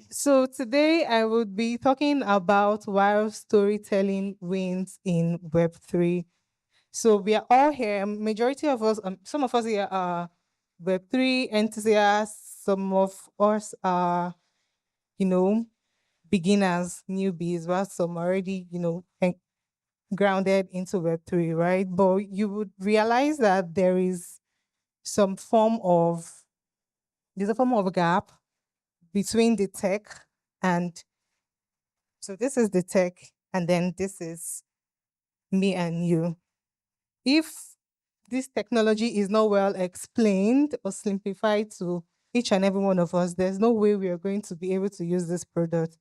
So today I would be talking about why storytelling wins in Web3. So we are all here. Majority of us, some of us here are Web3 enthusiasts. Some of us are, you know, beginners, newbies, while some already, grounded into Web3, right? But you would realize that some form of there's a form of gap between the tech and so this is the tech, and then this is me and you. If this technology is not well explained or simplified to each and every one of us, there's no way we are going to be able to use this product.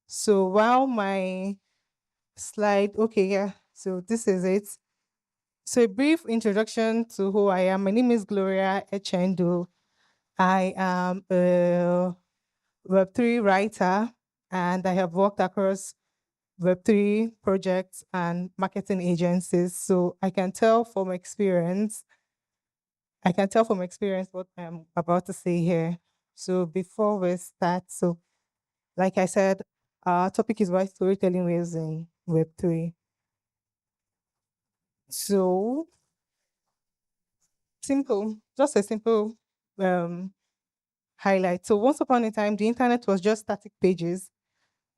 So while my slide, okay, yeah, so this is it. So a brief introduction to who I am. My name is Gloria Echendu. I am a Web3 writer, and I have worked across Web3 projects and marketing agencies. So I can tell from experience what I'm about to say here. So before we start, so like I said, our topic is why storytelling waves in Web3. So simple, just a simple um, highlight. So once upon a time, the internet was just static pages.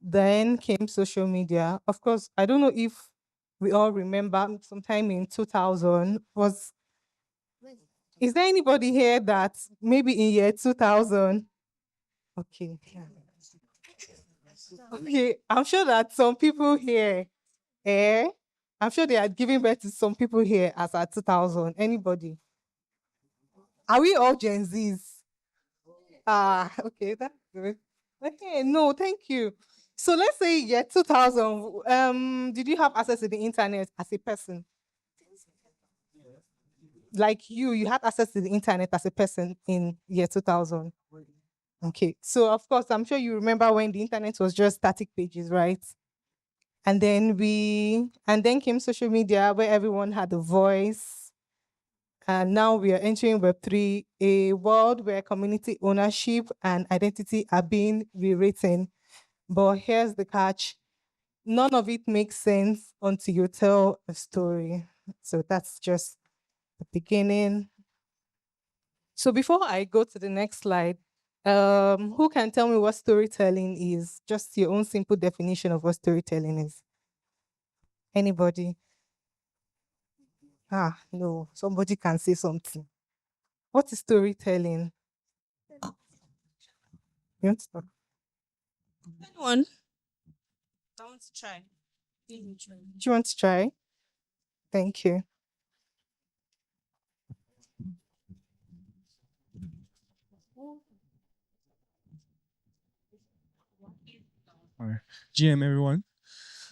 Then came social media. Of course, I don't know if we all remember sometime in 2000 was is there anybody here that maybe in year 2000? Okay. Yeah. Okay. I'm sure that some people here, eh? I'm sure they are giving birth to some people here as at 2000. Anybody? Are we all Gen Zs? Ah, okay, that's good. Okay, no, thank you. So let's say yeah, 2000. Did you have access to the internet as a person? Like you had access to the internet as a person in year 2000. Okay. So of course, I'm sure you remember when the internet was just static pages, right? And then came social media where everyone had a voice. And now we are entering Web3, a world where community ownership and identity are being rewritten. But here's the catch: none of it makes sense until you tell a story. So that's just the beginning. So before I go to the next slide, who can tell me what storytelling is? Just your own simple definition of what storytelling is. Anybody? Ah, no, somebody can say something. What is storytelling? You want to talk? Anyone? I want to try. Do you want to try? Thank you. All right. GM, everyone.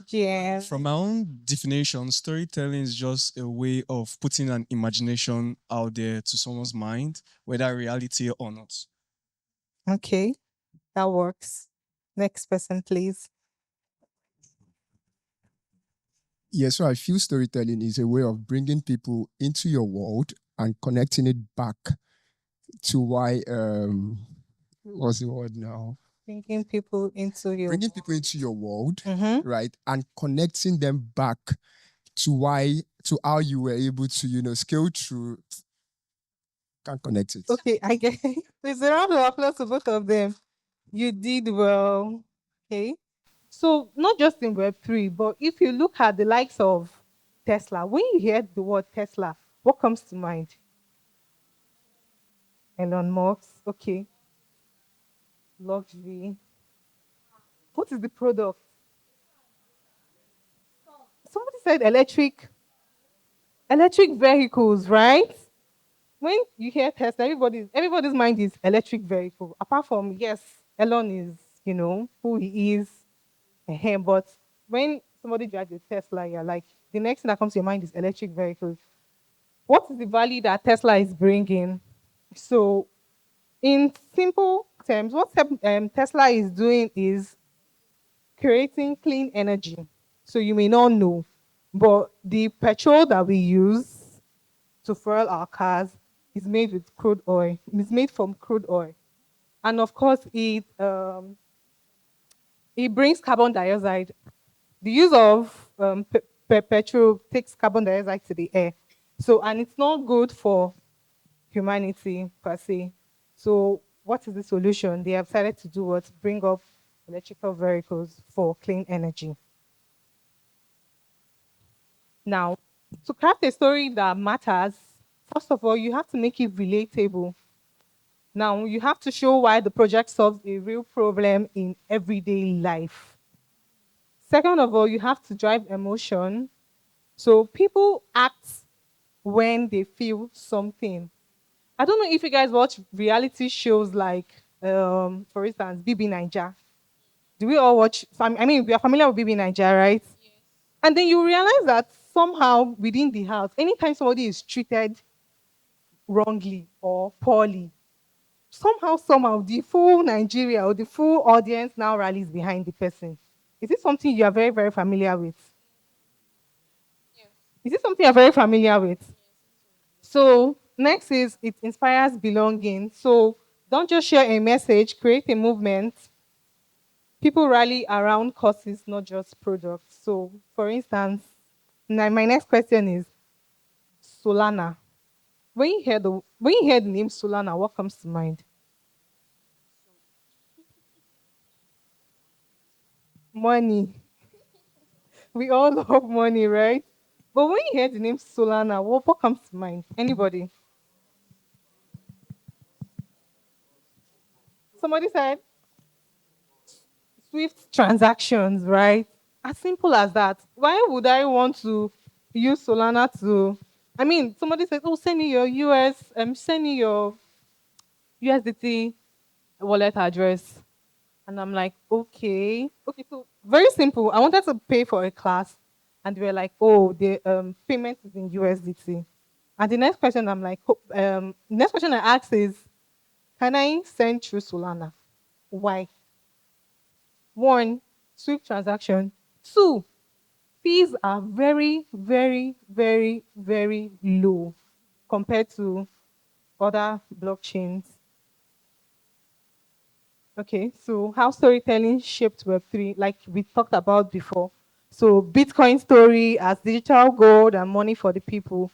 Yeah. From my own definition, storytelling is just a way of putting an imagination out there to someone's mind, whether reality or not. Okay, that works. Next person, please. Yeah, so I feel storytelling is a way of bringing people into your world and connecting it back to why what's the word now? Bringing people into you. Bringing people into your world, Mm-hmm. right? And connecting them back to how you were able to, scale through. Can't connect it. Okay, I get there's a round of applause to both of them. You did well. Okay. So not just in Web3, but if you look at the likes of Tesla, when you hear the word Tesla, what comes to mind? Elon Musk. Okay. Luxury. What is the product? Somebody said electric vehicles, right? When you hear Tesla, everybody's mind is electric vehicle. Apart from yes, Elon is, who he is. But when somebody drives a Tesla, you're like, the next thing that comes to your mind is electric vehicles. What is the value that Tesla is bringing? So, in simple terms, what Tesla is doing is creating clean energy. So, you may not know, but the petrol that we use to fuel our cars is made with crude oil. It's made from crude oil. And of course, It brings carbon dioxide. The use of petrol takes carbon dioxide to the air. So, and it's not good for humanity per se. So, what is the solution? They have decided to do what? Bring up electrical vehicles for clean energy. Now, to craft a story that matters, first of all, you have to make it relatable. Now, you have to show why the project solves a real problem in everyday life. Second of all, you have to drive emotion. So people act when they feel something. I don't know if you guys watch reality shows like, for instance, BB Niger. Do we all watch? I mean, we are familiar with BB Niger, right? And then you realize that somehow within the house, anytime somebody is treated wrongly or poorly, somehow, the full Nigeria or the full audience now rallies behind the person. Is it something you are very, very familiar with? Is it something you're very familiar with? So next is it inspires belonging. So don't just share a message, create a movement. People rally around causes, not just products. So for instance, now my next question is Solana. When you hear the name Solana, what comes to mind? Money. We all love money, right? But when you hear the name Solana, what comes to mind? Anybody? Somebody said Swift transactions, right? As simple as that. Why would I want to use Solana to? I mean, somebody says, "Oh, send me your send me your USDT wallet address," and I'm like, "Okay, okay." So very simple. I wanted to pay for a class, and they were like, "Oh, the payment is in USDT." And the next question I'm like, next question I asked is, "Can I send through Solana?" Why? One, Swift transaction. Two, fees are very, very, very, very low compared to other blockchains. Okay, so how storytelling shaped Web3, like we talked about before. So Bitcoin story as digital gold and money for the people,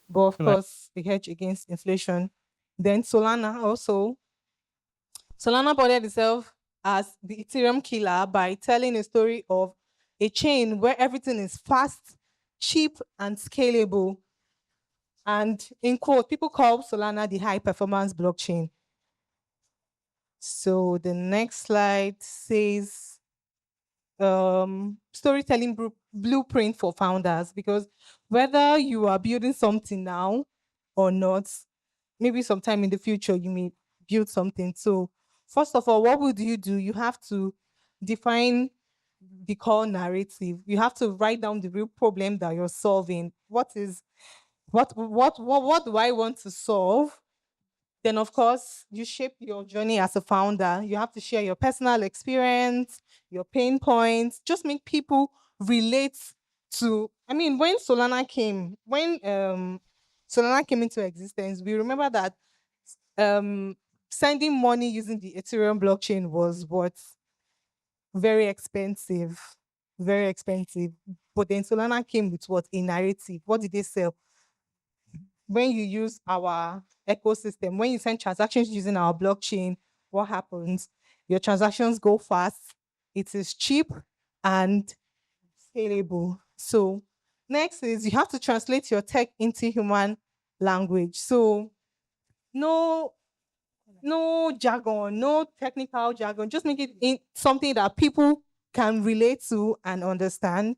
but of course the hedge against inflation. Then Solana branded itself as the Ethereum killer by telling a story of a chain where everything is fast, cheap, and scalable. And in quote, people call Solana the high performance blockchain. So the next slide says storytelling blueprint for founders, because whether you are building something now or not, maybe sometime in the future you may build something. So first of all, what would you do? You have to define the core narrative. You have to write down the real problem that you're solving. What do I want to solve? Then, of course, you shape your journey as a founder. You have to share your personal experience, your pain points, just make people relate to. I mean, when Solana came into existence, we remember that um, sending money using the Ethereum blockchain was what very expensive, very expensive. But then Solana came with what a narrative. What did they sell? When you use our ecosystem, when you send transactions using our blockchain, what happens? Your transactions go fast, it is cheap and scalable. So, next is you have to translate your tech into human language. So, no, no jargon, no technical jargon, just make it in something that people can relate to and understand.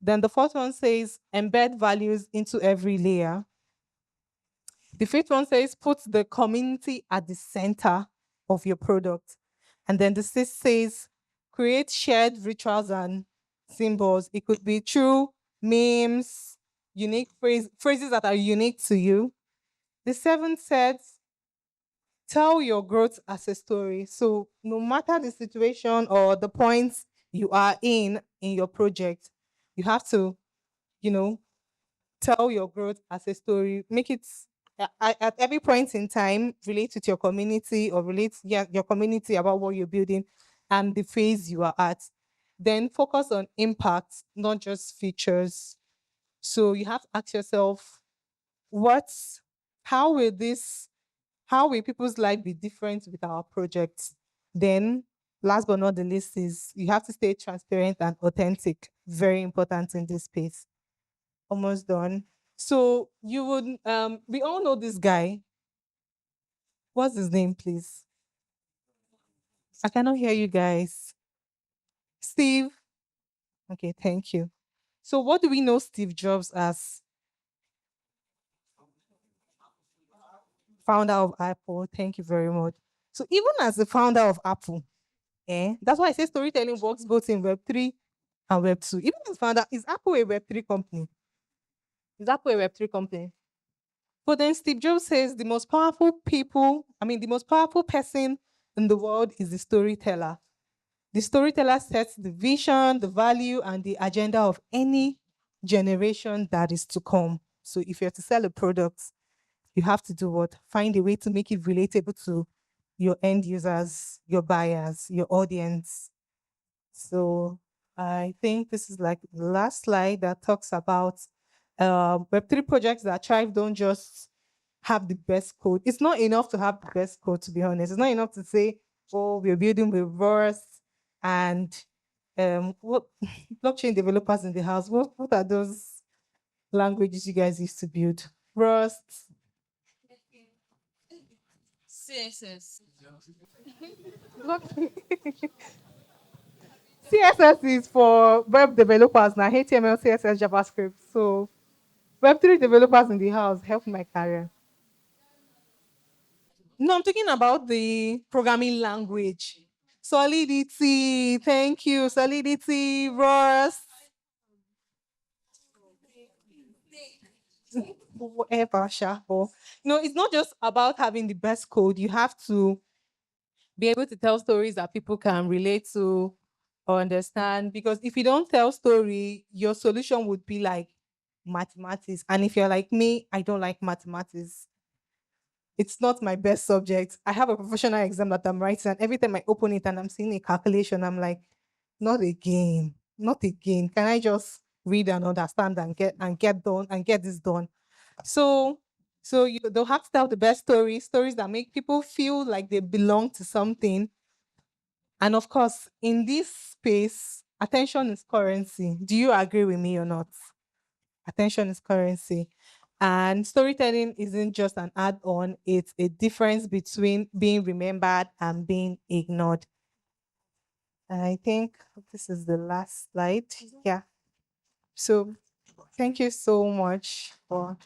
Then the fourth one says embed values into every layer. The fifth one says put the community at the center of your product. And then the sixth says create shared rituals and symbols. It could be through memes, phrases that are unique to you. The seventh says tell your growth as a story. So no matter the situation or the points you are in your project, you have to, you know, tell your growth as a story. Make it at every point in time relate with your community or relate your community about what you're building and the phase you are at. Then focus on impact, not just features. So you have to ask yourself, what's how will this how will people's life be different with our projects? Then last but not the least is you have to stay transparent and authentic. Very important in this space. Almost done. So you would we all know this guy. What's his name, please? I cannot hear you guys. Steve. Okay, thank you. So what do we know Steve Jobs as? Founder of Apple. Thank you very much. So even as the founder of Apple, that's why I say storytelling works both in Web3 and Web2. Even as founder, is Apple a Web3 company? Is Apple a Web3 company? But then Steve Jobs says the most powerful person in the world is the storyteller. The storyteller sets the vision, the value, and the agenda of any generation that is to come. So if you're to sell a product, you have to do what? Find a way to make it relatable to your end users, your buyers, your audience. So I think this is like the last slide that talks about Web3 projects that thrive don't just have the best code. It's not enough to have the best code, to be honest. It's not enough to say, oh, we're building with Rust and what blockchain developers in the house. What are those languages you guys used to build? Rust. CSS. CSS is for web developers now, HTML, CSS, JavaScript. So Web3 developers in the house help my career. No, I'm talking about the programming language. Solidity, thank you. Solidity, Rust, whatever, Sharpo. No, it's not just about having the best code. You have to be able to tell stories that people can relate to or understand. Because if you don't tell story, your solution would be like mathematics. And if you're like me, I don't like mathematics. It's not my best subject. I have a professional exam that I'm writing, and every time I open it and I'm seeing a calculation, I'm like, not again, not again. Can I just read and understand and get done and get this done? So you they'll have to tell the best stories that make people feel like they belong to something. And of course, in this space, attention is currency. Do you agree with me or not? Attention is currency. And storytelling isn't just an add on, it's a difference between being remembered and being ignored. And I think this is the last slide. Yeah. So thank you so much for